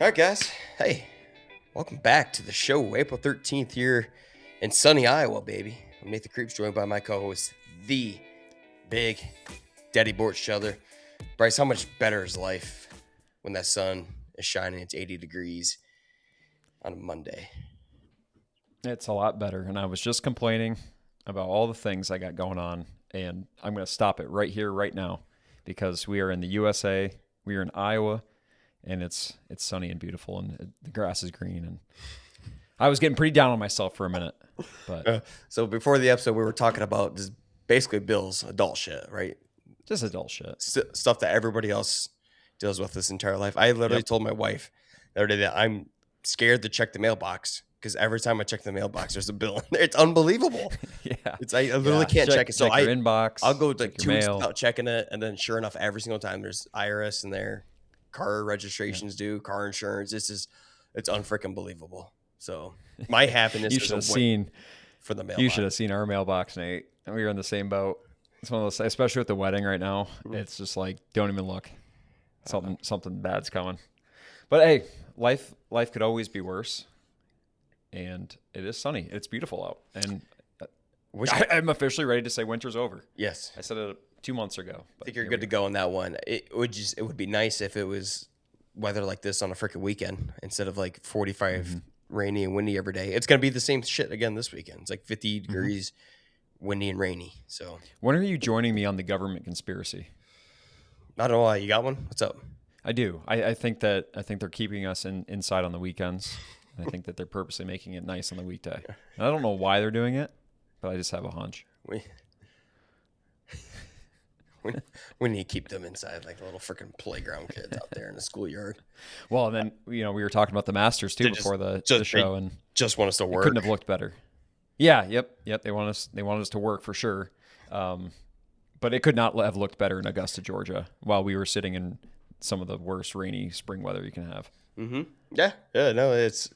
All right, guys. Hey, welcome back to the show. April 13th here in sunny Iowa, baby. I'm Nathan Creeps, joined by my co-host, the big Daddy Borchelder. Bryce, how much better is life when that sun is shining? It's 80 degrees on a Monday. It's a lot better. And I was just complaining about all the things I got going on. And I'm going to stop it right here, right now, because we are in the USA. We are in Iowa. And it's sunny and beautiful, and the grass is green. And I was getting pretty down on myself for a minute. But So before the episode, we were talking about just basically Bill's adult shit, right? just adult shit. Stuff that everybody else deals with this entire life. I literally told my wife the other day that I'm scared to check the mailbox because every time I check the mailbox, there's a bill in there. It's unbelievable. Yeah. I literally can't check it. So your inbox. I'll go like check 2 your weeks mail. without checking it, and then sure enough, every single time there's IRS in there, car registrations due, car insurance. It's unfreaking believable. So my happiness You is should have away seen. for the mailbox. You should have seen our mailbox, Nate. And we were in the same boat. It's one of those, especially with the wedding right now. It's just like, don't even look. Something bad's coming. But hey, life could always be worse. And it is sunny. It's beautiful out. And I'm officially ready to say winter's over. Yes. I said it 2 months ago. I think you're good to go on that one. It would be nice if it was weather like this on a freaking weekend instead of like 45 rainy and windy every day. It's gonna be the same shit again this weekend. It's like 50 degrees, windy and rainy. So When are you joining me on the government conspiracy? I don't know why. You got one? What's up? I do. I think they're keeping us inside on the weekends. And I think that they're purposely making it nice on the weekday. And I don't know why they're doing it, but I just have a hunch. We need to keep them inside like little freaking playground kids out there in the schoolyard. Well, and then we were talking about the Masters too before the show, and Just want us to it work. couldn't have looked better. Yeah, yep. They want us to work for sure, but it could not have looked better in Augusta, Georgia, while we were sitting in some of the worst rainy spring weather you can have. Yeah. No, it's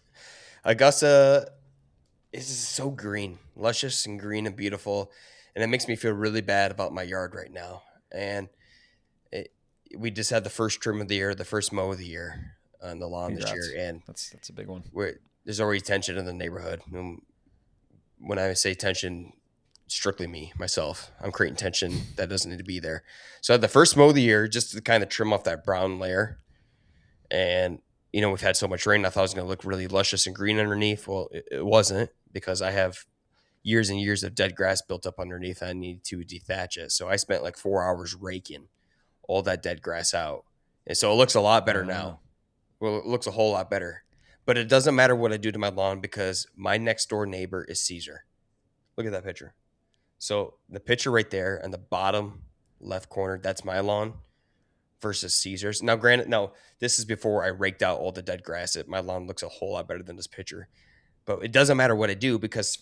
Augusta is so green, luscious and green and beautiful, and it makes me feel really bad about my yard right now. And we just had the first trim of the year, the first mow of the year on the lawn Congrats. this year, and That's a big one. there's already tension in the neighborhood. When I say tension, strictly myself. I'm creating tension that doesn't need to be there. So I had the first mow of the year just to kind of trim off that brown layer, and we've had so much rain. I thought it was going to look really luscious and green underneath. Well, it wasn't, because I have years and years of dead grass built up underneath. I need to dethatch it. So I spent like 4 hours raking all that dead grass out. And so it looks a lot better now. Well, it looks a whole lot better. But it doesn't matter what I do to my lawn because my next door neighbor is Caesar. Look at that picture. So the picture right there in the bottom left corner, that's my lawn versus Caesar's. Now, granted, this is before I raked out all the dead grass. My lawn looks a whole lot better than this picture. But it doesn't matter what I do because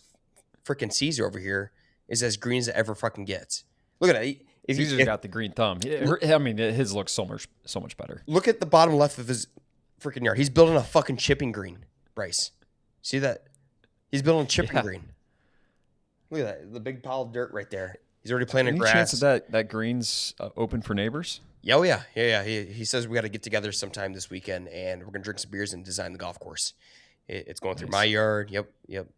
freaking Caesar over here is as green as it ever fucking gets. Look at it. Caesar's got the green thumb. I mean, his looks so much better. Look at the bottom left of his freaking yard. He's building a fucking chipping green, Bryce. See that? He's building chipping green. Look at that. The big pile of dirt right there. He's already planting grass. Any chance that green's open for neighbors? Oh, yeah. He says we got to get together sometime this weekend, and we're going to drink some beers and design the golf course. It's going through my yard. Yep.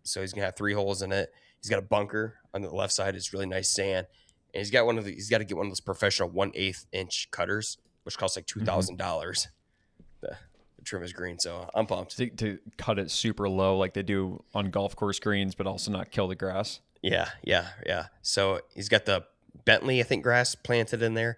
So he's going to have 3 holes in it. He's got a bunker on the left side. It's really nice sand. And he's got to get one of those professional 1/8 inch cutters, which costs like $2,000 to trim his green. So I'm pumped. To cut it super low like they do on golf course greens, but also not kill the grass. Yeah. So he's got the Bentley, I think, grass planted in there,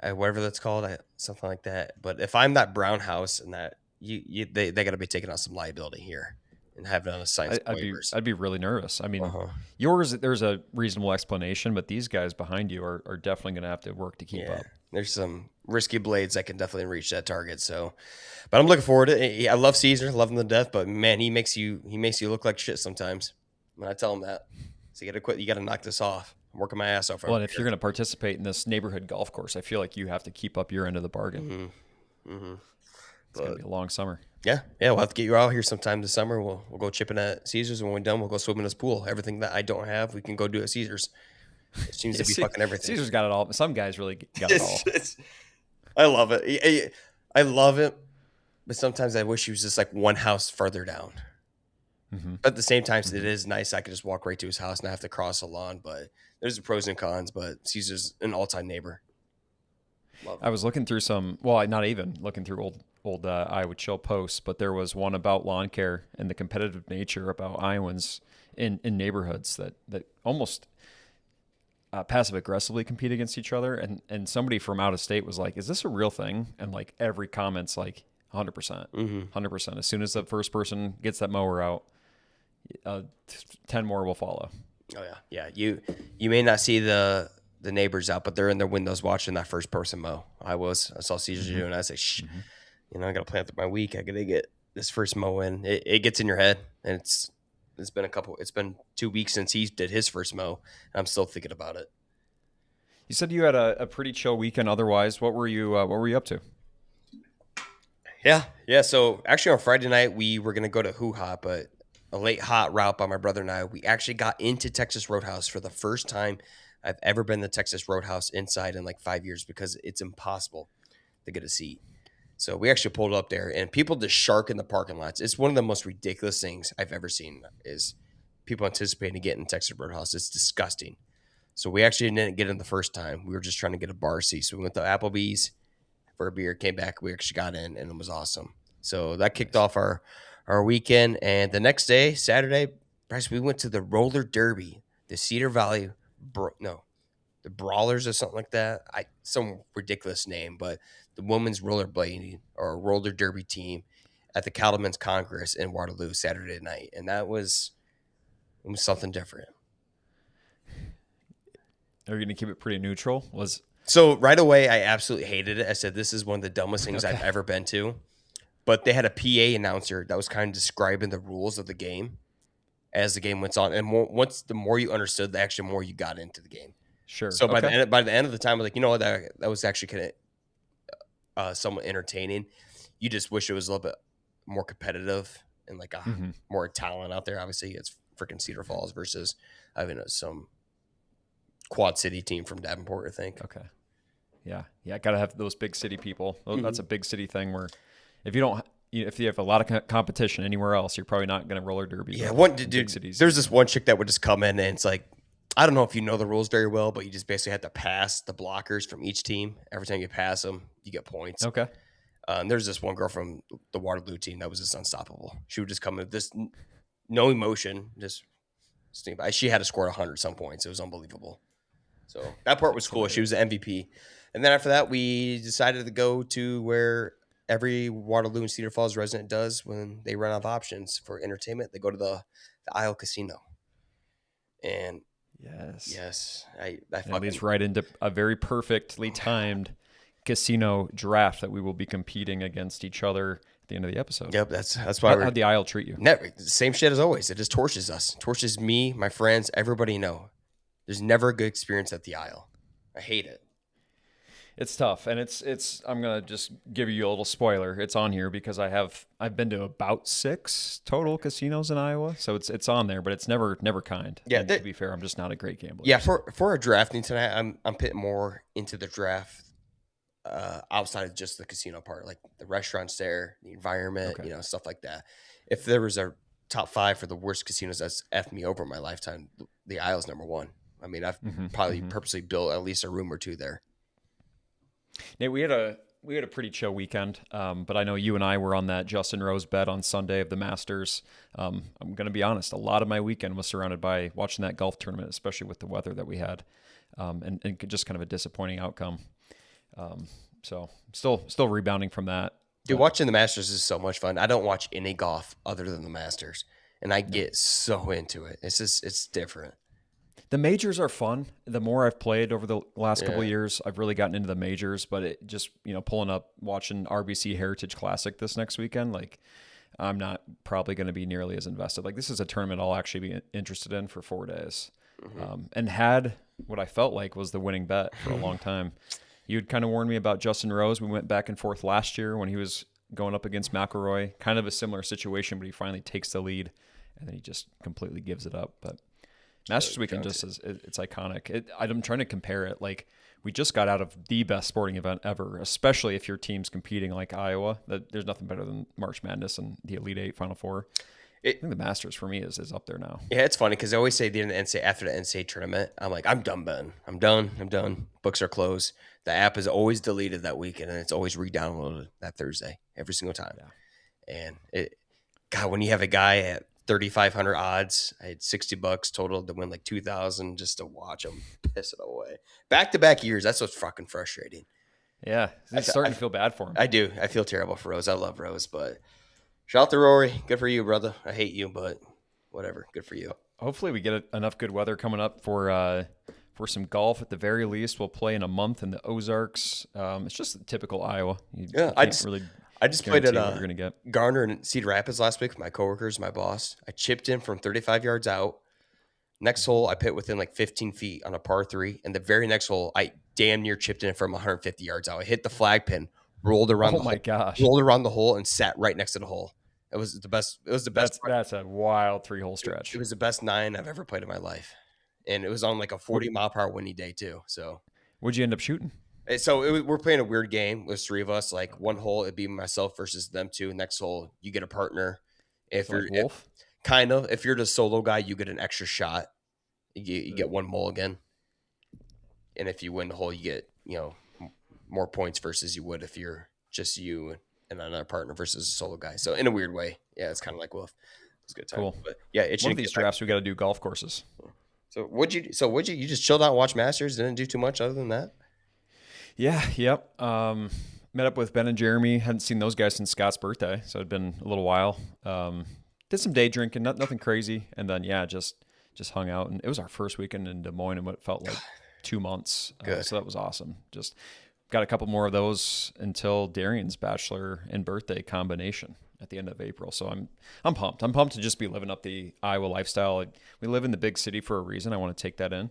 whatever that's called, something like that. But if I'm that brown house and that, they got to be taking on some liability here and have it on a science waivers. I'd be really nervous. I mean, yours, there's a reasonable explanation, but these guys behind you are definitely going to have to work to keep up. There's some risky blades that can definitely reach that target. So, but I'm looking forward to it. I love Caesar, love him to death, but man, he makes you look like shit sometimes when I tell him that. So you got to quit. You got to knock this off. I'm working my ass off. Well, and if you're going to participate in this neighborhood golf course, I feel like you have to keep up your end of the bargain. It's going to be a long summer. Yeah, we'll have to get you out here sometime this summer. We'll go chipping at Caesar's, and when we're done, we'll go swim in his pool. Everything that I don't have, we can go do at Caesar's. It seems to be fucking everything. Caesar's got it all. Some guys really got it all. I love it. I love it but sometimes I wish he was just like one house further down. Mm-hmm. But at the same time, it is nice. I could just walk right to his house and not have to cross a lawn. But there's the pros and cons. But Caesar's an all-time neighbor. Love I was looking through not even looking through old Iowa Chill posts, but there was one about lawn care and the competitive nature about Iowans in neighborhoods that almost passive aggressively compete against each other. And somebody from out of state was like, "Is this a real thing?" And like every comment's like 100%, 100%. As soon as the first person gets that mower out, 10 more will follow. Oh yeah. You may not see the neighbors out, but they're in their windows watching that first person mow. I saw Caesar doing. I was like, shh, I got to plan through my week. I got to get this first mow in. It gets in your head, and it's been 2 weeks since he did his first mow, and I'm still thinking about it. You said you had a pretty chill weekend. Otherwise, what were you up to? Yeah. So actually, on Friday night we were gonna go to Hoo Ha, but a late hot route by my brother and I. We actually got into Texas Roadhouse for the first time I've ever been to Texas Roadhouse inside in like 5 years because it's impossible to get a seat. So we actually pulled up there, and people just shark in the parking lots. It's one of the most ridiculous things I've ever seen is people anticipating to get in Texas Roadhouse. It's disgusting. So we actually didn't get in the first time. We were just trying to get a bar seat. So we went to Applebee's for a beer, came back. We actually got in, and it was awesome. So that kicked off our weekend. And the next day, Saturday, Bryce, we went to the roller derby, the Cedar Valley, the Brawlers or something like that. Some ridiculous name, but the women's rollerblading or roller derby team at the Cattlemen's Congress in Waterloo Saturday night. And it was something different. Are you going to keep it pretty neutral? So right away, I absolutely hated it. I said, this is one of the dumbest things I've ever been to. But they had a PA announcer that was kind of describing the rules of the game as the game went on. And the more you understood, the actually more you got into the game. Sure. So by the end of the time, I was like, you know what, that was actually kind of somewhat entertaining. You just wish it was a little bit more competitive and like more talent out there. Obviously, it's freaking Cedar Falls versus some Quad City team from Davenport, I think. Okay. Yeah. Got to have those big city people. That's a big city thing where if you have a lot of competition anywhere else, you're probably not going to roller derby. Yeah, there's this one chick that would just come in and it's like, I don't know if you know the rules very well, but you just basically have to pass the blockers from each team. Every time you pass them, you get points. Okay. And there's this one girl from the Waterloo team that was just unstoppable. She would just come in with this no emotion, just she had to score 100 some points. It was unbelievable. So that part was cool. She was the MVP. And then after that, we decided to go to where every Waterloo and Cedar Falls resident does when they run out of options for entertainment. They go to the Isle Casino. And yes, that leads right into a very perfectly timed casino draft that we will be competing against each other at the end of the episode. Yep, that's why. How'd the Isle treat you? Never, same shit as always. It just torches us, torches me, my friends, everybody. There's never a good experience at the Isle. I hate it. It's tough, and it's. I'm gonna just give you a little spoiler. It's on here because I've been to about 6 total casinos in Iowa, so it's on there, but it's never kind. Yeah, to be fair, I'm just not a great gambler. Yeah, for our drafting tonight, I'm pitting more into the draft outside of just the casino part, like the restaurants there, the environment, stuff like that. If there was a top 5 for the worst casinos that's effed me over in my lifetime, the Isle's number 1. I mean, I've probably purposely built at least a room or 2 there. Nate, we had a pretty chill weekend, but I know you and I were on that Justin Rose bet on Sunday of the Masters. I'm going to be honest, a lot of my weekend was surrounded by watching that golf tournament, especially with the weather that we had, and just kind of a disappointing outcome. So still rebounding from that. Dude, watching the Masters is so much fun. I don't watch any golf other than the Masters, and I get so into it. It's different. The majors are fun. The more I've played over the last couple of years, I've really gotten into the majors, but it just, pulling up, watching RBC Heritage Classic this next weekend, like I'm not probably going to be nearly as invested. Like this is a tournament I'll actually be interested in for 4 days. And had what I felt like was the winning bet for a long time. You'd kind of warned me about Justin Rose. We went back and forth last year when he was going up against McIlroy, kind of a similar situation, but he finally takes the lead and then he just completely gives it up. But Masters weekend just is it's iconic. I'm trying to compare it. Like we just got out of the best sporting event ever, especially if your team's competing like Iowa. There's nothing better than March Madness and the Elite Eight, Final Four. I think the Masters for me is up there now. Yeah, it's funny because I always say the NCAA, after the NCAA tournament, I'm like, I'm done, Ben. I'm done. Books are closed. The app is always deleted that weekend, and it's always re-downloaded that Thursday every single time. Yeah. And God, when you have a guy at 3,500 odds, I had $60 total to win like 2,000 just to watch him piss it away. Back-to-back years, that's what's fucking frustrating. Yeah, it's starting to feel bad for him. I do. I feel terrible for Rose. I love Rose, but shout out to Rory. Good for you, brother. I hate you, but whatever. Good for you. Hopefully we get enough good weather coming up for some golf at the very least. We'll play in a month in the Ozarks. It's just typical Iowa. I just played at Garner and Cedar Rapids last week with my coworkers, my boss. I chipped in from 35 yards out. Next hole, I put within like 15 feet on a par 3. And the very next hole, I damn near chipped in from 150 yards out. I hit the flag pin, rolled around rolled around the hole, and sat right next to the hole. It was the best. It was the best. That's a wild 3-hole stretch. It was the best 9 I've ever played in my life. And it was on like a 40-mile-per-hour windy day too. So what'd you end up shooting? So we're playing a weird game. There's 3 of us. Like one hole, it'd be myself versus them 2. Next hole, you get a partner. If you're Wolf, if you're the solo guy, you get an extra shot. You get 1 mulligan. And if you win the hole, you get more points versus you would if you're just you and another partner versus a solo guy. So in a weird way, yeah, it's kind of like Wolf. It's a good time. Cool. But yeah, one of these drafts we got to do golf courses. So what'd you just chilled out and watch Masters? Didn't do too much other than that? Yeah. Yep. Met up with Ben and Jeremy. Hadn't seen those guys since Scott's birthday, so it'd been a little while. Did some day drinking, nothing crazy, and then just hung out. And it was our first weekend in Des Moines in what felt like 2 months. So that was awesome. Just got a couple more of those until Darian's bachelor and birthday combination at the end of April. So I'm pumped. I'm pumped to just be living up the Iowa lifestyle. We live in the big city for a reason. I want to take that in.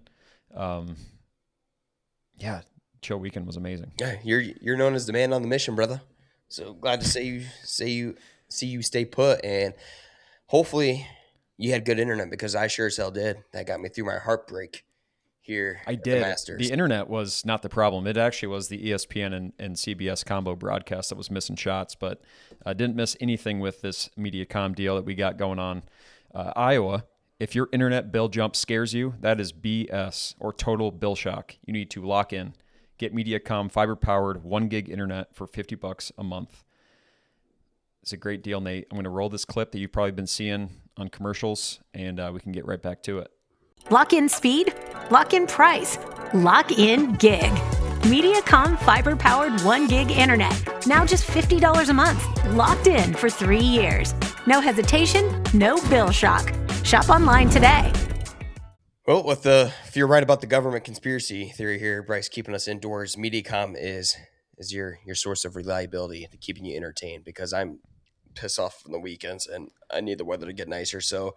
Yeah, chill weekend was amazing. Yeah, you're known as the man on the mission, brother. So glad to see you stay put, and hopefully you had good internet because I sure as hell did. That got me through my heartbreak here. I did. The internet was not the problem. It actually was the ESPN and CBS combo broadcast that was missing shots, but I didn't miss anything with this Mediacom deal that we got going on. Iowa, if your internet bill jump scares you, that is BS or total bill shock. You need to lock in. Get Mediacom fiber-powered 1 gig internet for $50 a month. It's a great deal, Nate. I'm going to roll this clip that you've probably been seeing on commercials, and we can get right back to it. Lock in speed, lock in price, lock in gig. Mediacom fiber-powered 1 gig internet. Now just $50 a month. Locked in for 3 years. No hesitation, no bill shock. Shop online today. Well, if you're right about the government conspiracy theory here, Bryce, keeping us indoors, Mediacom is your source of reliability to keeping you entertained, because I'm pissed off from the weekends and I need the weather to get nicer. So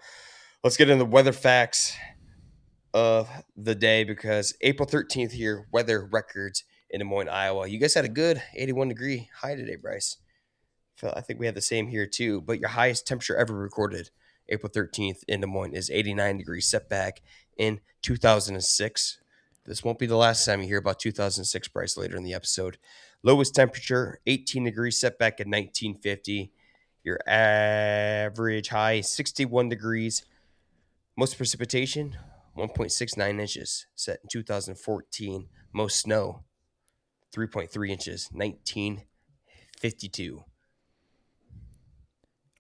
let's get into the weather facts of the day, because April 13th here, weather records in Des Moines, Iowa. You guys had a good 81-degree high today, Bryce. I think we had the same here too, but your highest temperature ever recorded April 13th in Des Moines is 89 degrees, set back in 2006. This won't be the last time you hear about 2006, Bryce, later in the episode. Lowest temperature, 18 degrees, set back in 1950. Your average high, 61 degrees. Most precipitation, 1.69 inches, set in 2014. Most snow, 3.3 inches, 1952.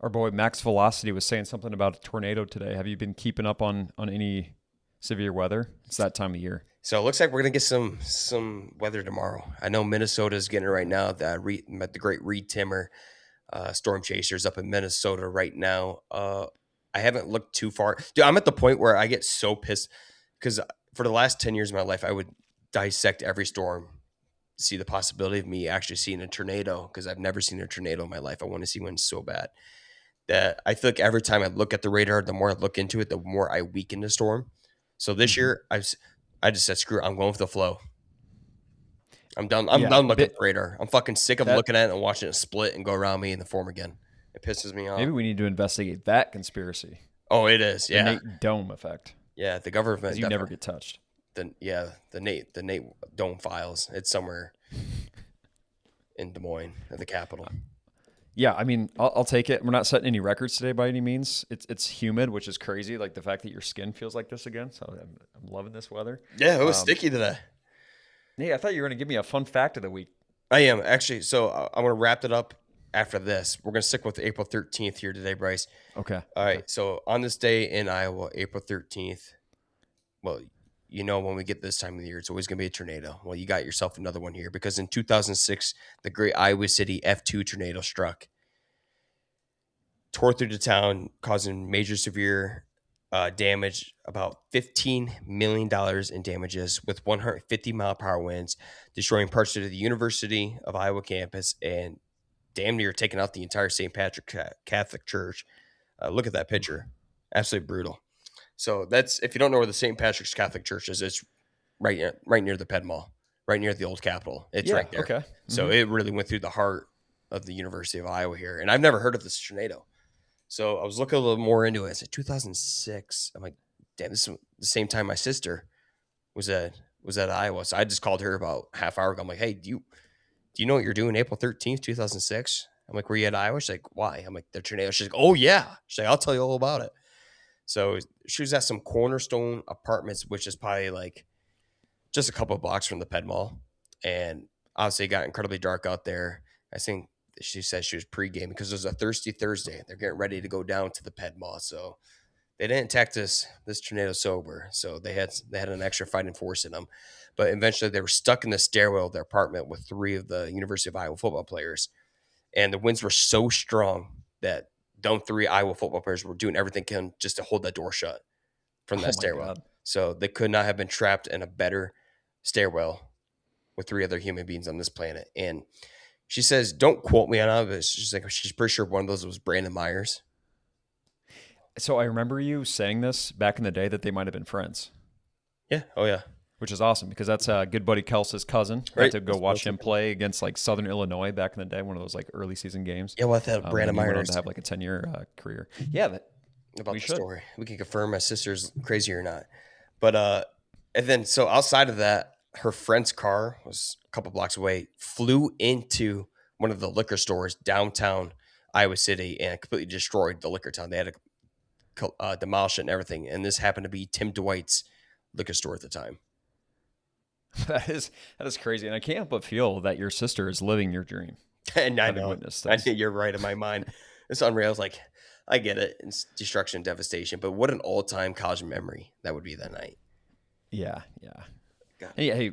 Our boy Max Velocity was saying something about a tornado today. Have you been keeping up on any severe weather? It's that time of year. So it looks like we're going to get some weather tomorrow. I know Minnesota's getting it right now. The great Reed Timmer storm chasers up in Minnesota right now. I haven't looked too far. Dude, I'm at the point where I get so pissed because for the last 10 years of my life, I would dissect every storm, see the possibility of me actually seeing a tornado, because I've never seen a tornado in my life. I want to see one so bad that I feel like every time I look at the radar, the more I look into it, the more I weaken the storm. So this year, I just said, screw it, I'm going with the flow. I'm done. I'm done looking at the radar. I'm fucking sick of looking at it and watching it split and go around me in the form again. It pisses me off. Maybe we need to investigate that conspiracy. Oh, it is. Yeah. The Nate Dome effect. Yeah, the government. Because you never get touched. The Nate Dome files. It's somewhere in Des Moines at the Capitol. Yeah, I mean, I'll take it. We're not setting any records today by any means. It's humid, which is crazy. Like the fact that your skin feels like this again. So I'm loving this weather. Yeah, it was sticky today. Hey, I thought you were going to give me a fun fact of the week. I am actually. So I'm going to wrap it up after this. We're going to stick with April 13th here today, Bryce. Okay. All right. So on this day in Iowa, April 13th, well, you know, when we get this time of the year, it's always going to be a tornado. Well, you got yourself another one here because in 2006, the great Iowa City F2 tornado struck, tore through the town, causing major severe damage, about $15 million in damages with 150-mile-per-hour winds, destroying parts of the University of Iowa campus and damn near taking out the entire St. Patrick Catholic Church. Look at that picture. Absolutely brutal. So that's, if you don't know where the St. Patrick's Catholic Church is, it's right near the Ped Mall, right near the old Capitol. It's right there. Okay. Mm-hmm. So it really went through the heart of the University of Iowa here. And I've never heard of this tornado. So I was looking a little more into it. I said 2006. I'm like, damn, this is the same time my sister was at Iowa. So I just called her about half hour ago. I'm like, hey, do you know what you're doing April 13th, 2006? I'm like, were you at Iowa? She's like, why? I'm like, the tornado. She's like, oh yeah. She's like, I'll tell you all about it. So she was at some Cornerstone Apartments, which is probably like just a couple of blocks from the Ped Mall. And obviously it got incredibly dark out there. I think she said she was pregame because it was a thirsty Thursday. They're getting ready to go down to the Ped Mall. So they didn't attack this tornado sober. So they had an extra fighting force in them. But eventually they were stuck in the stairwell of their apartment with 3 of the University of Iowa football players. And the winds were so strong that them 3 Iowa football players were doing everything can just to hold that door shut from that stairwell. God. So they could not have been trapped in a better stairwell with 3 other human beings on this planet. And she says, don't quote me on it, but she's like, she's pretty sure one of those was Brandon Myers. So I remember you saying this back in the day that they might have been friends. Yeah. Oh, yeah. Which is awesome because that's good buddy Kelce's cousin. Right. I had to go watch him play against like Southern Illinois back in the day, one of those like early season games. Yeah, well, I thought Brandon Myers went on to have like a 10-year career. Yeah, about the story. We can confirm my sister's crazy or not. But and then so outside of that, her friend's car was a couple blocks away, flew into one of the liquor stores downtown Iowa City and completely destroyed the liquor town. They had to demolish it and everything. And this happened to be Tim Dwight's liquor store at the time. That is crazy, and I can't help but feel that your sister is living your dream. And I know, you're right in my mind. It's unreal. It's like, I get it. It's destruction and devastation, but what an all-time college memory that would be that night. Yeah. Hey,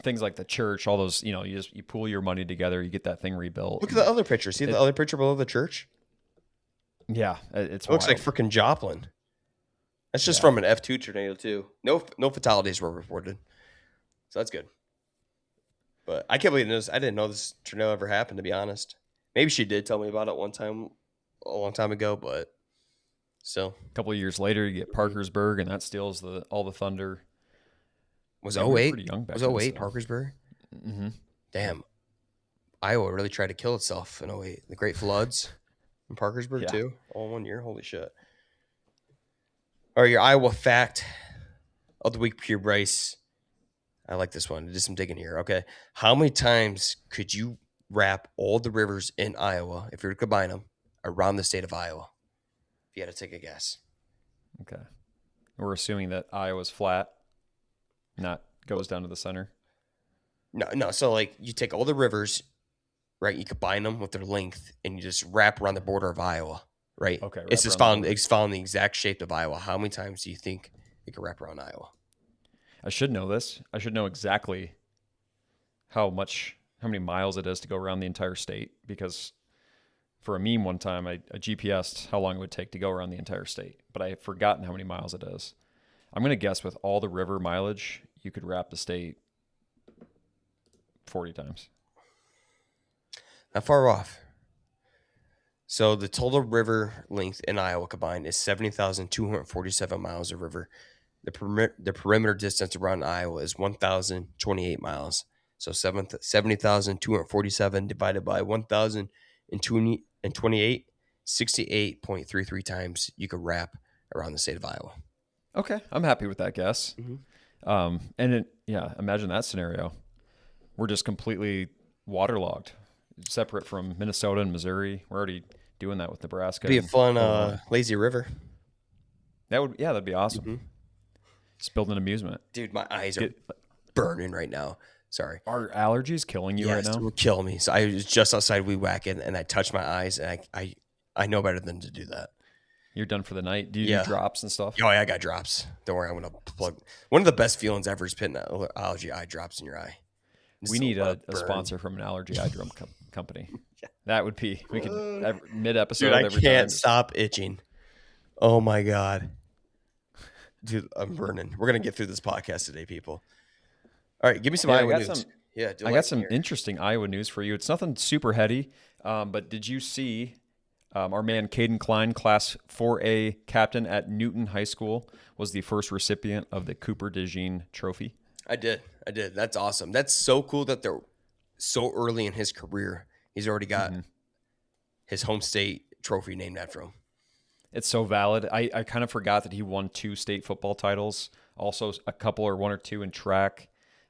things like the church, all those, you pool your money together, you get that thing rebuilt. Look at the other picture. See the other picture below the church? Yeah, it looks like freaking Joplin. That's just from an F2 tornado too. No fatalities were reported. So that's good. But I can't believe this. I didn't know this tornado ever happened, to be honest. Maybe she did tell me about it one time, a long time ago, but still. A couple of years later, you get Parkersburg, and that steals all the thunder. Was 08? Was 08 Parkersburg? Mm-hmm. Damn. Iowa really tried to kill itself in 08. The Great Floods in Parkersburg, too. All in 1 year. Holy shit. All right, your Iowa fact of the week, Pure Bryce. I like this one. I did some digging here. Okay. How many times could you wrap all the rivers in Iowa, if you were to combine them, around the state of Iowa? If you had to take a guess. Okay. We're assuming that Iowa's flat, not goes down to the center. No. So, like, you take all the rivers, right? You combine them with their length, and you just wrap around the border of Iowa, right? Okay. It's following the exact shape of Iowa. How many times do you think you could wrap around Iowa? I should know this. I should know exactly how many miles it is to go around the entire state, because for a meme one time, I GPSed how long it would take to go around the entire state, but I have forgotten how many miles it is. I'm going to guess with all the river mileage, you could wrap the state 40 times. Not far off. So the total river length in Iowa combined is 70,247 miles of river. The perimeter distance around Iowa is 1,028 miles. So 70,247 divided by 1,028, 68.33 times you could wrap around the state of Iowa. Okay, I'm happy with that guess. Imagine that scenario. We're just completely waterlogged, separate from Minnesota and Missouri. We're already doing that with Nebraska. Be a fun lazy river. That'd be awesome. Just build an amusement. Dude, my eyes are burning right now. Sorry. Are allergies killing you right now? It will kill me. So I was just outside Weed Whacking, and I touched my eyes, and I know better than to do that. You're done for the night. Do you do drops and stuff? Oh, yeah, I got drops. Don't worry, I'm going to plug. One of the best feelings ever is putting allergy eye drops in your eye. We need a sponsor from an allergy eye drum company. That would be, we could, mid-episode Dude, every I can't time. stop itching. Oh, my God. Dude, I'm burning. We're going to get through this podcast today, people. All right, give me some Iowa news. I got some interesting Iowa news for you. It's nothing super heady, but did you see our man Caden Klein, Class 4A captain at Newton High School, was the first recipient of the Cooper DeJean Trophy? I did. That's awesome. That's so cool that they're so early in his career. He's already got his home state trophy named after him. It's so valid. I kind of forgot that he won 2 state football titles, also a couple or 1 or 2 in track,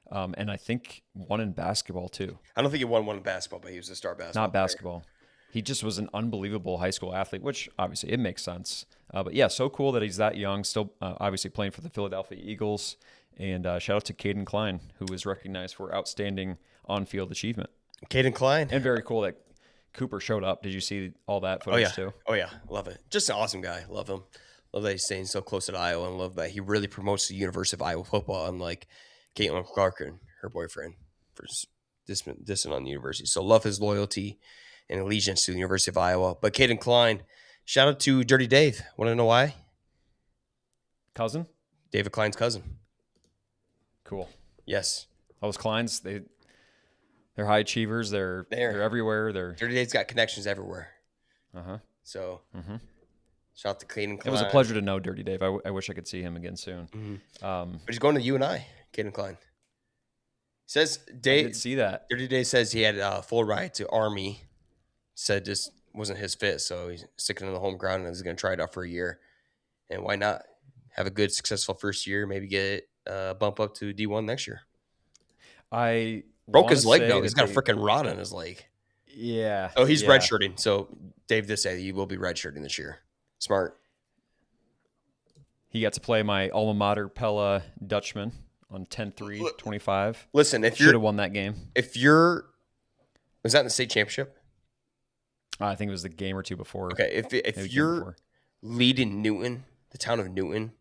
and I think 1 in basketball too. I don't think he won 1 in basketball, but he was a star basketball Not basketball. Player. He just was an unbelievable high school athlete, which obviously it makes sense. But yeah, so cool that he's that young, still obviously playing for the Philadelphia Eagles. And shout out to Caden Klein, who was recognized for outstanding on-field achievement. Caden Klein. And very cool that Cooper showed up. Did you see all that footage too? Oh, yeah. Love it. Just an awesome guy. Love him. Love that he's staying so close to Iowa, and love that he really promotes the University of Iowa football, unlike Caitlin Clark and her boyfriend for dissing on the university. So love his loyalty and allegiance to the University of Iowa. But Caden Klein, shout out to Dirty Dave. Want to know why? Cousin? David Klein's cousin. Cool. Yes. Those Kleins, they're high achievers. They're everywhere. Dirty Dave's got connections everywhere. Uh-huh. So shout out to Caden Klein. It was a pleasure to know Dirty Dave. I wish I could see him again soon. But he's going to UNI, Caden Klein. Says Dave. I did see that. Dirty Dave says he had a full ride to Army. Said just wasn't his fit, so he's sticking in the home ground and is going to try it out for a year. And why not have a good, successful first year? Maybe get bump up to D1 next year. I broke his leg though. He's got a freaking rod in his leg. Yeah. Oh, he's redshirting. So Dave did say he will be redshirting this year. Smart. He got to play my alma mater, Pella Dutchman, on 10-3-25. Listen, if should have won that game. Was that in the state championship? I think it was the game or two before. Okay, if you're leading Newton, the town of Newton,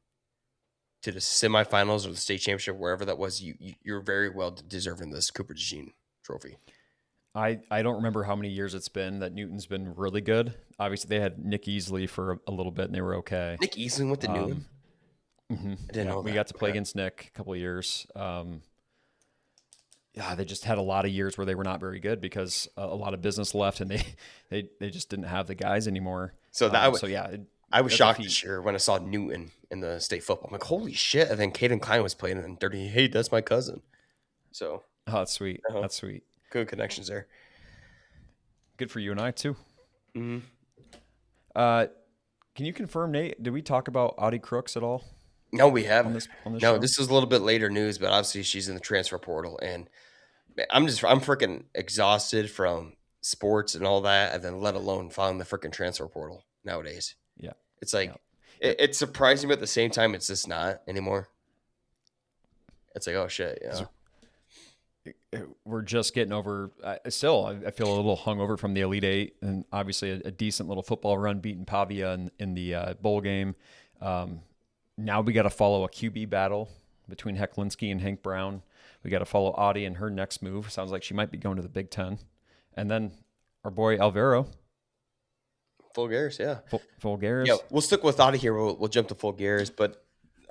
to the semifinals or the state championship, wherever that was, you're very well deserving this Cooper DeJean Trophy. I don't remember how many years it's been that Newton's been really good. Obviously, they had Nick Easley for a little bit, and they were okay. Nick Easley went to Newton? I didn't know that. We got to play against Nick a couple of years. They just had a lot of years where they were not very good because a lot of business left, and they just didn't have the guys anymore. I was shocked this year when I saw Newton in the state football. I'm like, holy shit. And then Caden Klein was playing in Dirty. Hey, that's my cousin. So. Oh, that's sweet. That's sweet. Good connections there. Good for you and I, too. Mm-hmm. Can you confirm, Nate, did we talk about Audi Crooks at all? No, we haven't. On this show? This is a little bit later news, but obviously she's in the transfer portal. And I'm freaking exhausted from sports and all that, and then let alone following the freaking transfer portal nowadays. Yeah. It's like, it's surprising, but at the same time, it's just not anymore. It's like, oh, shit, yeah. We're just getting over. I feel a little hungover from the Elite Eight, and obviously a decent little football run, beating Pavia in the bowl game. Now we got to follow a QB battle between Hecklinski and Hank Brown. We got to follow Audi and her next move. Sounds like she might be going to the Big Ten. And then our boy Alvaro. Fulgaris, yeah. Fulgaris. Yeah, we'll stick with Audi here. We'll jump to Fulgaris, but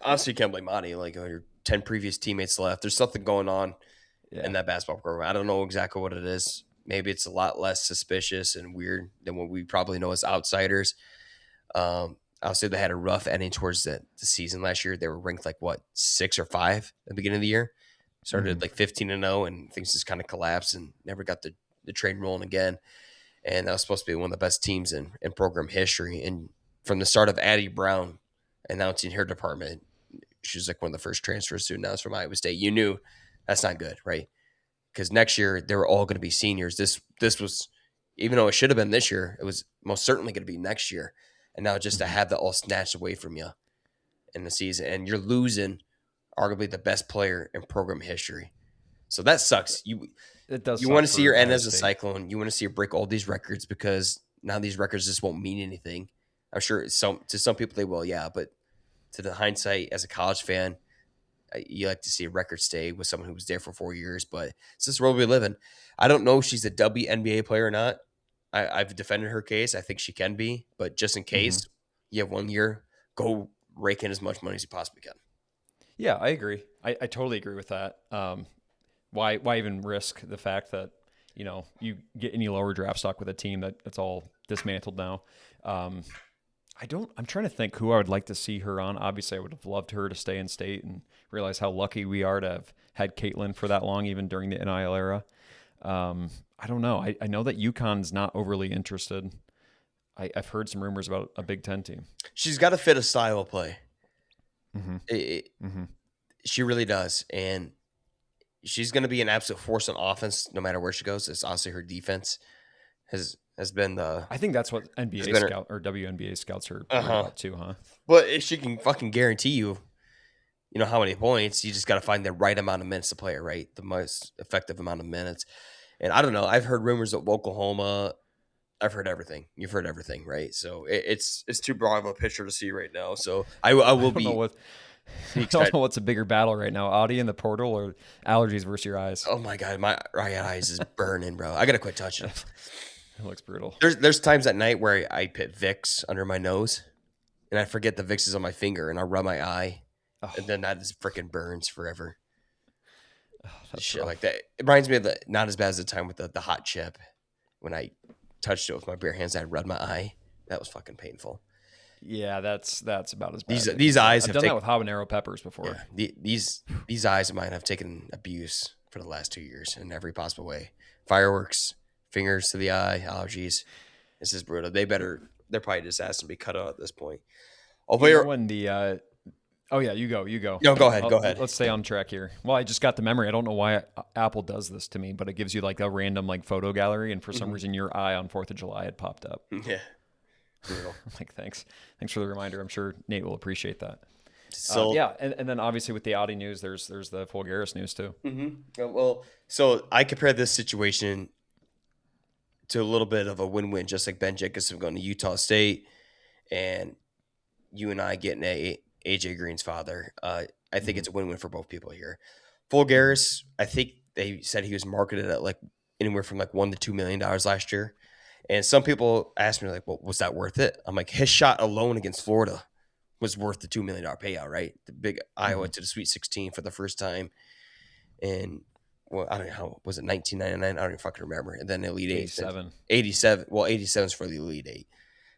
honestly, you can't blame Audi. Like, your 10 previous teammates left. There's something going on in that basketball program. I don't know exactly what it is. Maybe it's a lot less suspicious and weird than what we probably know as outsiders. I'll say they had a rough ending towards the season last year. They were ranked 6 or 5 at the beginning of the year. Started 15-0, and things just kind of collapsed and never got the train rolling again. And that was supposed to be one of the best teams in program history. And from the start of Addie Brown announcing her department, she was like one of the first transfers to announce from Iowa State. You knew that's not good, right? Because next year they were all going to be seniors. This was, even though it should have been this year, it was most certainly going to be next year. And now just to have that all snatched away from you in the season, and you're losing arguably the best player in program history. So that sucks. It does. You want to see your end as a Cyclone. You want to see her break all these records because now these records just won't mean anything. I'm sure to some people they will, yeah. But to the hindsight, as a college fan, you like to see a record stay with someone who was there for 4 years. But it's this world we live in. I don't know if she's a WNBA player or not. I've defended her case. I think she can be. But just in case you have 1 year, go rake in as much money as you possibly can. Yeah, I agree. I totally agree with that. Why even risk the fact that, you get any lower draft stock with a team that's all dismantled now? I'm trying to think who I would like to see her on. Obviously, I would have loved her to stay in state and realize how lucky we are to have had Caitlin for that long, even during the NIL era. I don't know. I know that UConn's not overly interested. I've heard some rumors about a Big Ten team. She's got to fit a style of play. She really does. And she's going to be an absolute force on offense no matter where she goes. It's honestly her defense has been the... I think that's what NBA scout or WNBA scouts are about too, huh? But if she can fucking guarantee you how many points, you just got to find the right amount of minutes to play her, right? The most effective amount of minutes. And I don't know. I've heard rumors of Oklahoma. I've heard everything. You've heard everything, right? So it's too broad of a picture to see right now. So I will be... I don't know what's a bigger battle right now, Audi in the portal or allergies versus your eyes. Oh my God, my right eyes is burning, bro. I got to quit touching it. It looks brutal. There's times at night where I put Vicks under my nose and I forget the Vicks is on my finger and I rub my eye and then that just freaking burns forever. Shit rough. Like that. It reminds me of not as bad as the time with the hot chip when I touched it with my bare hands and I rubbed my eye. That was fucking painful. Yeah, that's about as bad. These eyes I've done that with habanero peppers before. Yeah, these eyes of mine have taken abuse for the last 2 years in every possible way. Fireworks, fingers to the eye, allergies. This is brutal. They're probably just asking to be cut out at this point. When the oh yeah, you go. No, go ahead. Let's stay on track here. Well, I just got the memory. I don't know why Apple does this to me, but it gives you like a random like photo gallery, and for some reason your eye on 4th of July had popped up. Yeah. Brutal. Like, thanks for the reminder. I'm sure Nate will appreciate that. So and then obviously with the Audi news, there's the Fulgaris news too. Well, so I compare this situation to a little bit of a win-win, just like Ben Jacobson going to Utah State, and you and I getting AJ Green's father. I think it's a win-win for both people here. Fulgaris, I think they said he was marketed at like anywhere from like $1 to $2 million last year. And some people ask me, like, well, was that worth it? I'm like, his shot alone against Florida was worth the $2 million payout, right? The big Iowa to the Sweet 16 for the first time. And, well, I don't know how, was it 1999? I don't even fucking remember. And then Elite 87. 87. Well, 87 is for the Elite 8.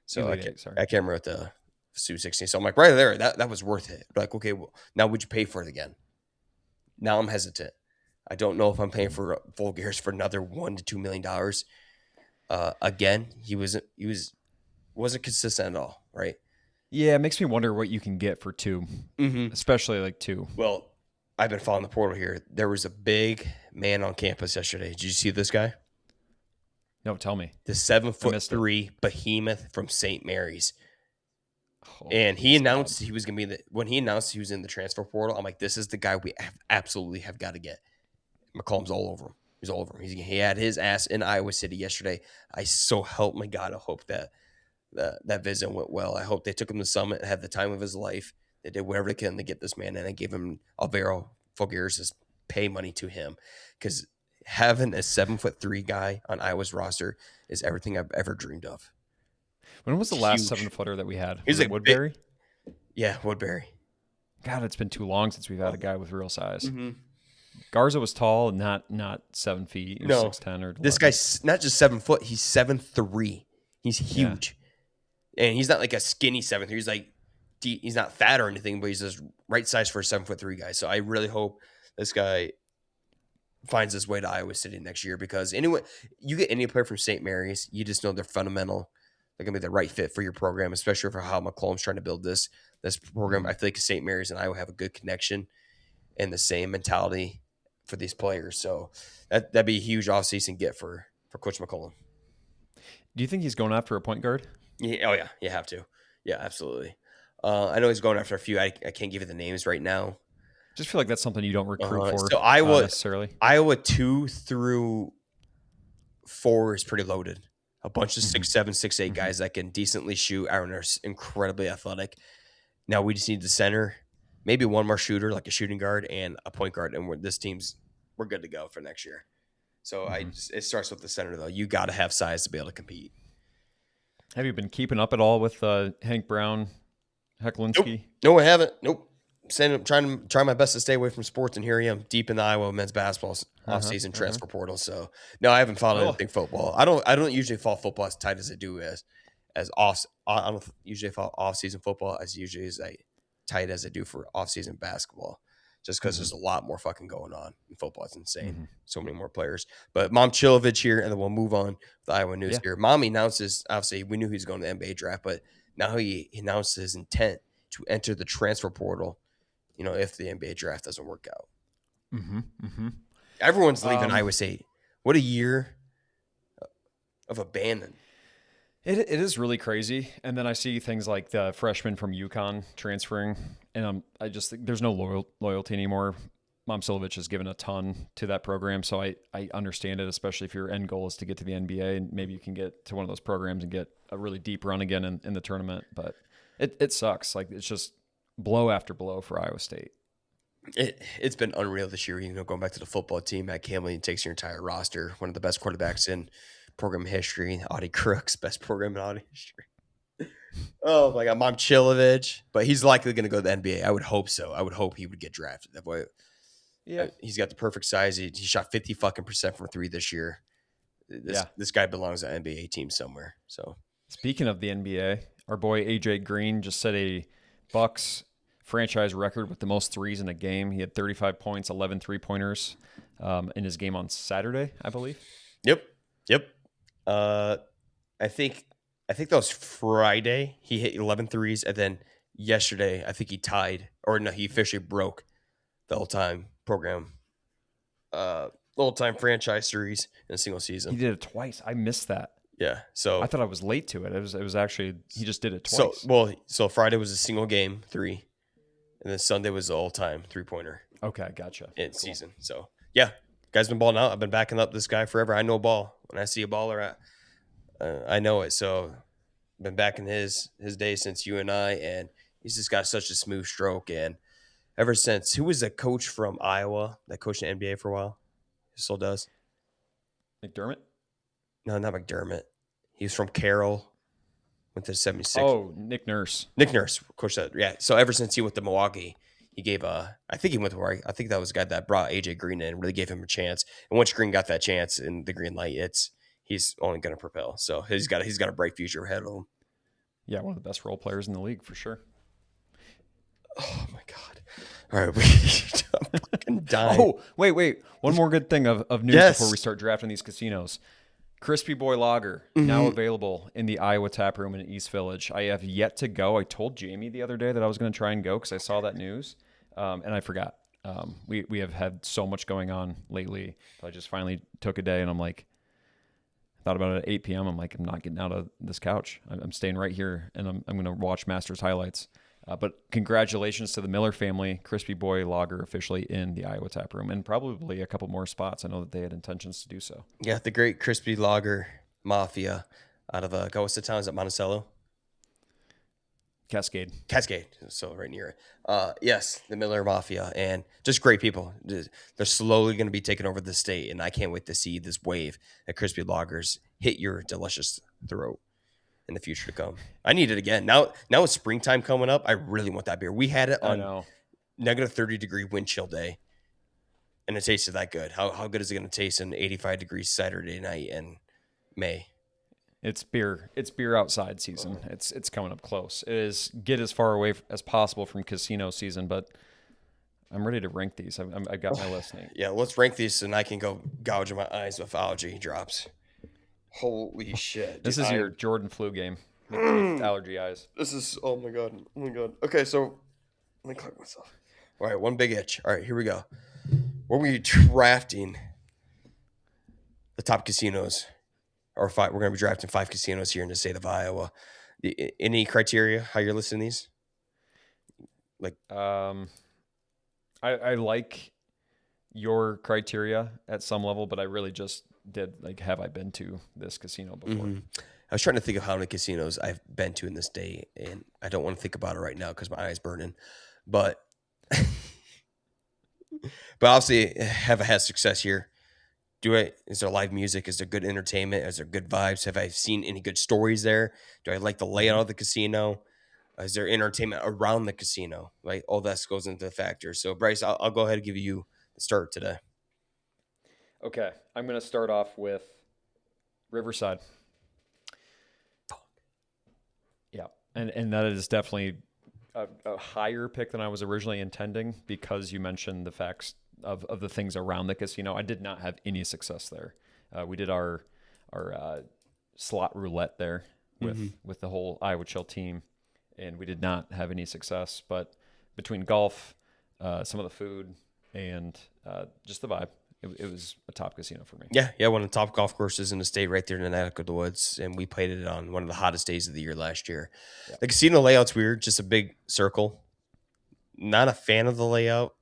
So I can't remember what the Sweet 16. So I'm like, right there, that was worth it. Like, okay, well, now would you pay for it again? Now I'm hesitant. I don't know if I'm paying for Fulgaris for another $1 to $2 million. Again, he wasn't consistent at all, right? Yeah, it makes me wonder what you can get for two, especially like two. Well, I've been following the portal here. There was a big man on campus yesterday. Did you see this guy? No, tell me. The 7'3" behemoth from St. Mary's. And he announced he was going to be when he announced he was in the transfer portal, I'm like, this is the guy we absolutely have got to get. McCollum's all over him. He's all over him. He had his ass in Iowa City yesterday. I so help my God. I hope that visit went well. I hope they took him to Summit and had the time of his life. They did whatever they can to get this man in and gave him Alvaro Fulgaris' pay money to him, because having a 7'3" guy on Iowa's roster is everything I've ever dreamed of. When was the last 7-footer that we had? He's like Woodbury? Yeah, Woodbury. God, it's been too long since we've had a guy with real size. Garza was tall, not 7 feet or 6'10" or 11. This guy's not just 7 foot, he's 7'3". He's huge. Yeah. And he's not like a skinny 7'3". He's like, he's not fat or anything, but he's just right size for a 7'3" guy. So I really hope this guy finds his way to Iowa City next year, because anyway, you get any player from St. Mary's, you just know they're fundamental. they're going to be the right fit for your program, especially for how McCollum's trying to build this program. I feel like St. Mary's and Iowa have a good connection and the same mentality for these players. So that'd be a huge offseason get for Coach McCollum. Do you think he's going after a point guard? Yeah, oh, yeah. You have to. Yeah, absolutely. I know he's going after a few. I can't give you the names right now. Just feel like that's something you don't recruit for so Iowa, necessarily. Iowa 2 through 4 is pretty loaded. A bunch of 6'7", 6'8" guys that can decently shoot and are incredibly athletic. Now we just need the center, maybe one more shooter, like a shooting guard and a point guard, and we're good to go for next year. So it starts with the center, though. You got to have size to be able to compete. Have you been keeping up at all with Hank Brown, Hecklinski? No, I haven't. Nope. Trying my best to stay away from sports, and here I am deep in the Iowa men's basketball off-season transfer portal. So no, I haven't followed anything football. I don't usually follow football as tight as I do as off. I don't usually follow off-season football as tight as I do for off-season basketball. Just because there's a lot more fucking going on in football. It's insane. So many more players. But Mom Chilovich here, and then we'll move on with the Iowa news here. Mom announces, obviously, we knew he was going to the NBA draft, but now he announced his intent to enter the transfer portal, if the NBA draft doesn't work out. Everyone's leaving Iowa State. What a year of abandon. It is really crazy. And then I see things like the freshman from UConn transferring, and I just think there's no loyalty anymore. Mom Silovich has given a ton to that program, so I understand it, especially if your end goal is to get to the NBA, and maybe you can get to one of those programs and get a really deep run again in the tournament. But it sucks. Like, it's just blow after blow for Iowa State. It's been unreal this year. Going back to the football team, Matt Campbell takes your entire roster, one of the best quarterbacks in program history. Audi Crooks, best program in Audi history. Oh my God, Mom Chilovich, but he's likely going to go to the NBA. I would hope so. I would hope he would get drafted. That way, he's got the perfect size. He shot 50% from 3 this year. This guy belongs on an NBA team somewhere. So speaking of the NBA, our boy AJ Green just set a Bucks franchise record with the most threes in a game. He had 35 points, 11 3-pointers in his game on Saturday, I believe. Yep. I think that was Friday. He hit 11 threes, and then yesterday I think he tied, or no, he officially broke the all-time program, all-time franchise series in a single season. He did it twice. I missed that. Yeah, so I thought I was late to it. It was actually he just did it twice. So Friday was a single game 3, and then Sunday was the all-time 3-pointer. Okay, gotcha. In season. So yeah, guy's been balling out. I've been backing up this guy forever. I know ball. When I see a baller, I know it. So I've been backing his day since UNI, and he's just got such a smooth stroke. And ever since, who was the coach from Iowa that coached the NBA for a while? He still does. McDermott? No, not McDermott. He's from Carroll. Went to 76. Oh, Nick Nurse. Nick Nurse, coach that. Yeah. So ever since he went to Milwaukee, he gave I think he went to Milwaukee. I think that was the guy that brought AJ Green in and really gave him a chance. And once Green got that chance in the green light, he's only going to propel. So he's got a bright future ahead of him. Yeah, one of the best role players in the league for sure. Oh my God! All right, I'm fucking dying. Oh, wait! One more good thing of news before we start drafting these casinos. Crispy Boy Lager, now available in the Iowa Taproom in East Village. I have yet to go. I told Jamie the other day that I was going to try and go because I saw that news, and I forgot. We have had so much going on lately. So I just finally took a day, and I'm like, thought about it at 8 p.m. I'm like, I'm not getting out of this couch. I'm staying right here, and I'm going to watch Masters highlights. But congratulations to the Miller family. Crispy Boy Lager officially in the Iowa Taproom, and probably a couple more spots. I know that they had intentions to do so. Yeah, the great Crispy Lager Mafia out of what's the town? Is it Monticello? Cascade. So right near it. Yes, the Miller Mafia, and just great people. They're slowly going to be taking over the state, and I can't wait to see this wave of Crispy Lagers hit your delicious throat in the future to come. I need it again. Now it's springtime coming up. I really want that beer. We had it on negative 30-degree wind chill day, and it tasted that good. How good is it going to taste in 85 degrees Saturday night in May? It's beer outside season. It's coming up close. It is get as far away as possible from casino season, but I'm ready to rank these. I've got my list, Nate. Yeah, let's rank these, and I can go gouge my eyes with algae drops. Holy shit! This is your Jordan flu game. with allergy eyes. This is, oh my God. Okay, so let me collect myself. All right, one big itch. All right, here we go. We're going to be drafting the top casinos, or five. We're going to be drafting 5 casinos here in the state of Iowa. Any criteria how you're listing these? Like, I like your criteria at some level, but I really just did like, have I been to this casino before? I was trying to think of how many casinos I've been to in this day, and I don't want to think about it right now because my eye's burning. But, but obviously, have I had success here? Is there live music? Is there good entertainment? Is there good vibes? Have I seen any good stories there? Do I like the layout of the casino? Is there entertainment around the casino? Right, all that goes into the factor. So, Bryce, I'll go ahead and give you the start today. Okay, I'm going to start off with Riverside. Yeah, and that is definitely a higher pick than I was originally intending because you mentioned the facts of the things around the casino. I did not have any success there. We did our slot roulette there with the whole Iowa Chill team, and we did not have any success. But between golf, some of the food, and just the vibe, it was a top casino for me. Yeah, one of the top golf courses in the state right there in the neck of the woods, and we played it on one of the hottest days of the year last year. Yeah. The casino layout's weird, just a big circle. Not a fan of the layout.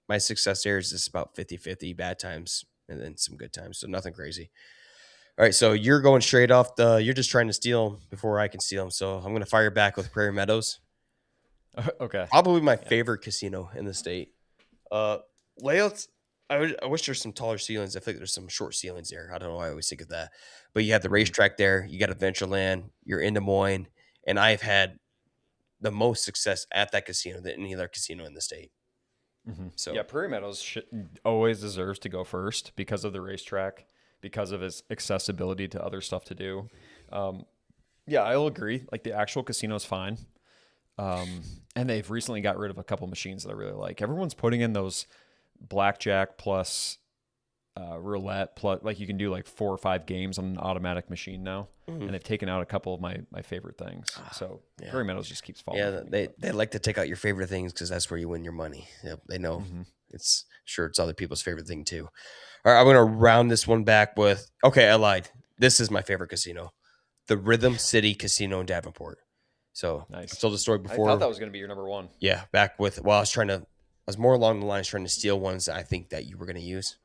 My success there is just about 50-50, bad times and then some good times, so nothing crazy. All right, so you're going straight off you're just trying to steal them before I can steal them, so I'm going to fire back with Prairie Meadows. Okay. Probably my favorite casino in the state. Layouts, I wish there's some taller ceilings. I think there's some short ceilings there. I don't know why I always think of that. But you have the racetrack there. You got Adventureland. You're in Des Moines. And I've had the most success at that casino than any other casino in the state. So yeah, Prairie Meadows always deserves to go first because of the racetrack, because of its accessibility to other stuff to do. Yeah, I'll agree. Like, the actual casino is fine. And they've recently got rid of a couple machines that I really like. Everyone's putting in those blackjack plus roulette plus, like, you can do like 4 or 5 games on an automatic machine now, and they've taken out a couple of my favorite things. So Prairie Meadows just keeps falling. Yeah, they like to take out your favorite things because that's where you win your money. Yep, they know it's other people's favorite thing too. All right, I'm going to round this one back with, okay, I lied. This is my favorite casino, the Rhythm City Casino in Davenport. So nice. I told the story before. I thought that was going to be your number one. Yeah, back with, well, I was more along the lines trying to steal ones that I think that you were going to use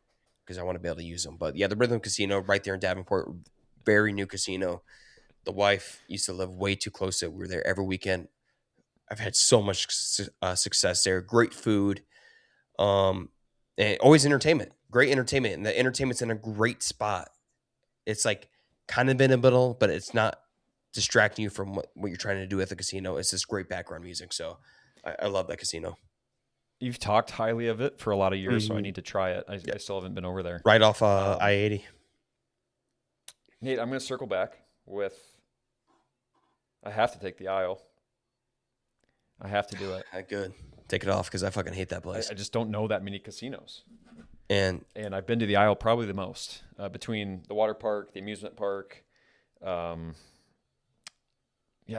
because I want to be able to use them. But yeah, the Rhythm Casino right there in Davenport, very new casino. The wife used to live way too close to it. We were there every weekend. I've had so much success there. Great food, and always entertainment. Great entertainment, and the entertainment's in a great spot. It's like kind of in the middle, but it's not distracting you from what you're trying to do at the casino. It's this great background music. So I love that casino. You've talked highly of it for a lot of years, so I need to try it. I still haven't been over there. Right off I-80. Nate, I'm going to circle back with, I have to take the Isle. I have to do it. Good. Take it off because I fucking hate that place. I just don't know that many casinos. And I've been to the Isle probably the most, between the water park, the amusement park. Yeah,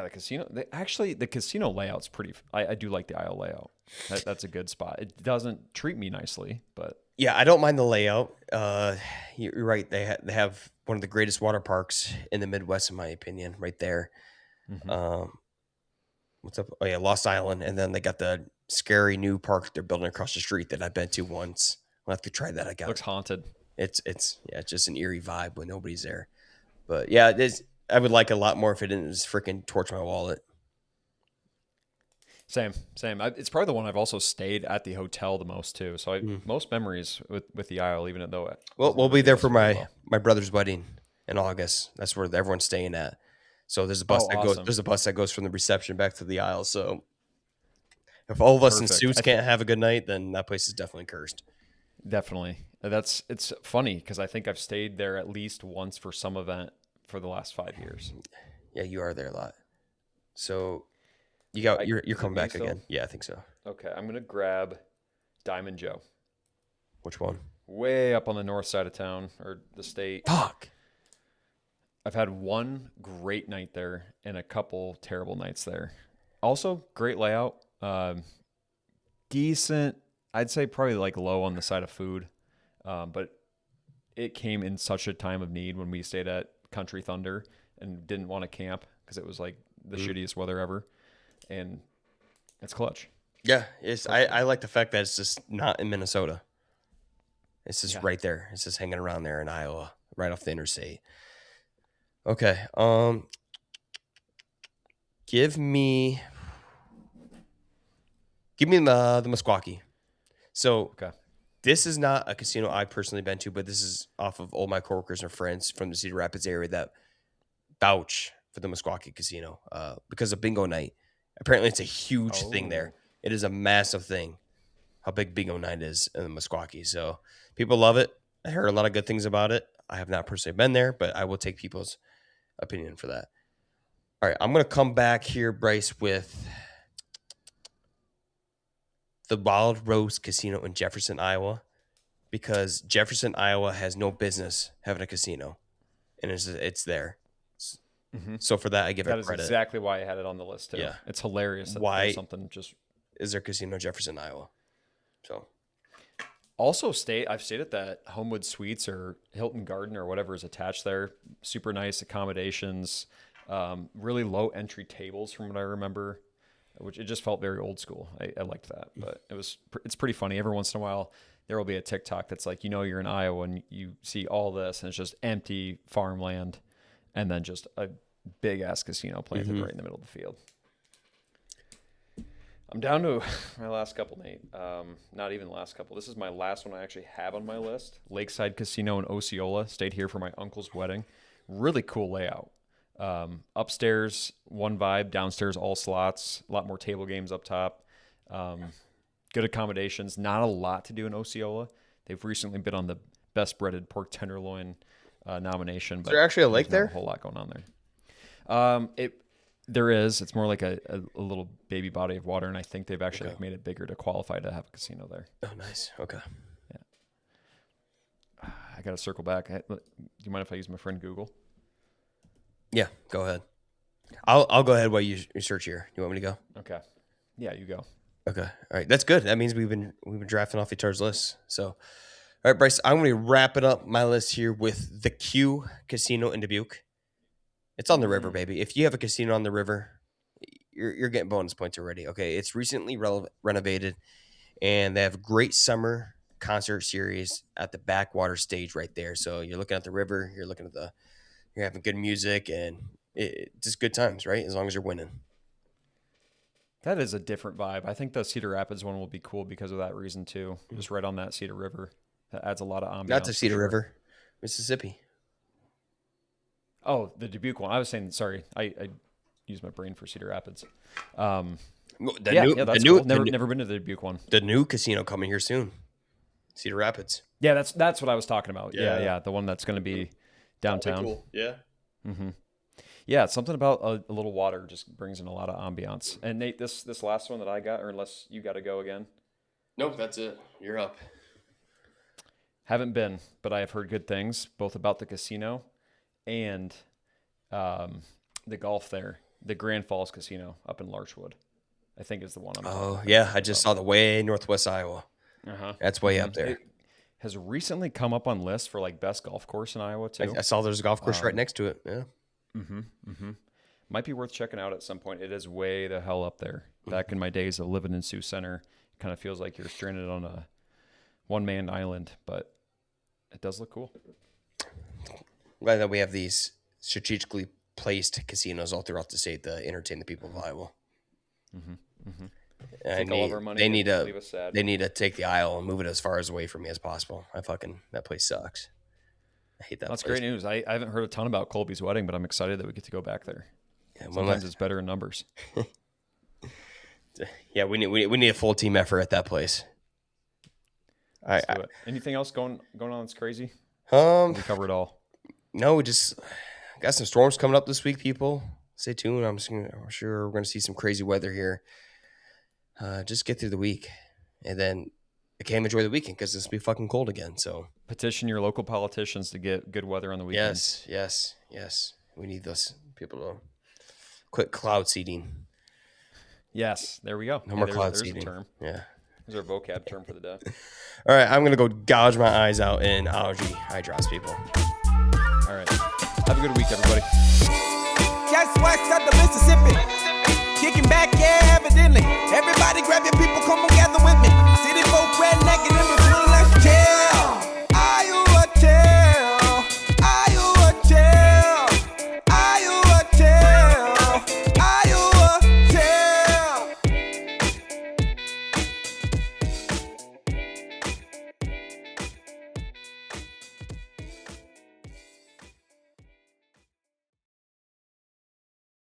the casino. The casino layout's pretty. I do like the Isle layout. That's a good spot. It doesn't treat me nicely, but yeah, I don't mind the layout. You're right. They have one of the greatest water parks in the Midwest, in my opinion, right there. What's up? Oh yeah, Lost Island, and then they got the scary new park they're building across the street that I've been to once. I'll have to try that again. Looks haunted. It's just an eerie vibe when nobody's there. But yeah, I would like a lot more if it didn't just freaking torch my wallet. Same. It's probably the one I've also stayed at the hotel the most too. So most memories with the Isle, even though we'll be there for my brother's wedding in August. That's where everyone's staying at. So there's a bus There's a bus that goes from the reception back to the Isle. So if all of us in suits can't have a good night, then that place is definitely cursed. Definitely. It's funny because I think I've stayed there at least once for some event for the last 5 years. Yeah, you are there a lot. So you're coming back again. Yeah, I think so. Okay, I'm gonna grab Diamond Joe. Which one? Way up on the north side of town or the state. Fuck. I've had one great night there and a couple terrible nights there. Also, great layout. Decent. I'd say probably like low on the side of food, but it came in such a time of need when we stayed at Country Thunder and didn't want to camp because it was like the shittiest weather ever, and it's clutch. Yeah, I like the fact that it's just not in Minnesota. It's just right there. It's just hanging around there in Iowa, right off the interstate. Okay. Give me the Meskwaki. So this is not a casino I've personally been to, but this is off of all my coworkers and friends from the Cedar Rapids area that vouch for the Meskwaki Casino because of bingo night. Apparently, it's a huge thing there. It is a massive thing. How big bingo night is in the Meskwaki. So people love it. I heard a lot of good things about it. I have not personally been there, but I will take people's opinion for that. All right, I'm going to come back here, Bryce, with the Wild Rose Casino in Jefferson, Iowa, because Jefferson, Iowa has no business having a casino, and it's there. So for that, I give it credit. That is exactly why I had it on the list, too. Yeah. It's hilarious that Why there's something just... is there a casino in Jefferson, Iowa? So... Also, I've stayed at that Homewood Suites or Hilton Garden or whatever is attached there. Super nice accommodations, really low entry tables from what I remember, which it just felt very old school. I liked that, but it's pretty funny. Every once in a while, there will be a TikTok that's like, you're in Iowa and you see all this and it's just empty farmland and then just a big ass casino planted right in the middle of the field. I'm down to my last couple, Nate. Not even the last couple. This is my last one I actually have on my list. Lakeside Casino in Osceola. Stayed here for my uncle's wedding. Really cool layout. Upstairs, one vibe. Downstairs, all slots. A lot more table games up top. Good accommodations. Not a lot to do in Osceola. They've recently been on the best breaded pork tenderloin nomination. But is there actually a lake there? A whole lot going on there. There is. It's more like a little baby body of water, and I think they've actually made it bigger to qualify to have a casino there. Oh, nice. Okay. Yeah. I got to circle back. Do you mind if I use my friend Google? Yeah, go ahead. I'll go ahead while you search here. You want me to go? Okay. Yeah, you go. Okay. All right. That's good. That means we've been drafting off each other's lists. So, all right, Bryce, I'm going to wrap it up my list here with the Q Casino in Dubuque. It's on the river, baby. If you have a casino on the river, you're getting bonus points already. Okay, it's recently renovated, and they have a great summer concert series at the backwater stage right there. So you're looking at the river, you're having good music, and just good times, right? As long as you're winning. That is a different vibe. I think the Cedar Rapids one will be cool because of that reason too. Just right on that Cedar River, that adds a lot of ambiance. Not the Cedar River, Mississippi. Oh, the Dubuque one. I was saying, sorry, I used my brain for Cedar Rapids. That's cool. Never been to the Dubuque one. The new casino coming here soon, Cedar Rapids. Yeah, that's what I was talking about. Yeah, the one that's going to be downtown. Cool. Yeah. Mm-hmm. Yeah, something about a little water just brings in a lot of ambiance. And Nate, this last one that I got, or unless you got to go again. Nope, that's it. You're up. Haven't been, but I have heard good things both about the casino and the golf there. The Grand Falls Casino up in Larchwood, I think is the one. I just saw the way northwest Iowa. That's way up there. It has recently come up on lists for like best golf course in Iowa too. I saw there's a golf course right next to it. Yeah. Might be worth checking out at some point. It is way the hell up there. Back in my days of living in Sioux Center, it kind of feels like you're stranded on a one-man island, but it does look cool. Glad that we have these strategically placed casinos all throughout the state to entertain the people of Iowa. Take all of our money. They need leave us sad. They need to take the aisle and move it as far as away from me as possible. That place sucks. I hate that. That's place. great news. I haven't heard a ton about Colby's wedding, but I'm excited that we get to go back there. Yeah, sometimes it's better in numbers. Yeah, we need a full team effort at that place. Let's do it. Anything else going on that's crazy? We cover it all. No, we just got some storms coming up this week, people. Stay tuned. I'm sure we're going to see some crazy weather here. Just get through the week. And then I can't enjoy the weekend because it's gonna be fucking cold again. So petition your local politicians to get good weather on the weekend. Yes. We need those people to quit cloud seeding. Yes, there we go. No more cloud there's seeding. A term. Yeah. There's our vocab term for the day. All right, I'm gonna go gouge my eyes out in allergy eye drops, people. All right. Have a good week, everybody. Guess west of the Mississippi.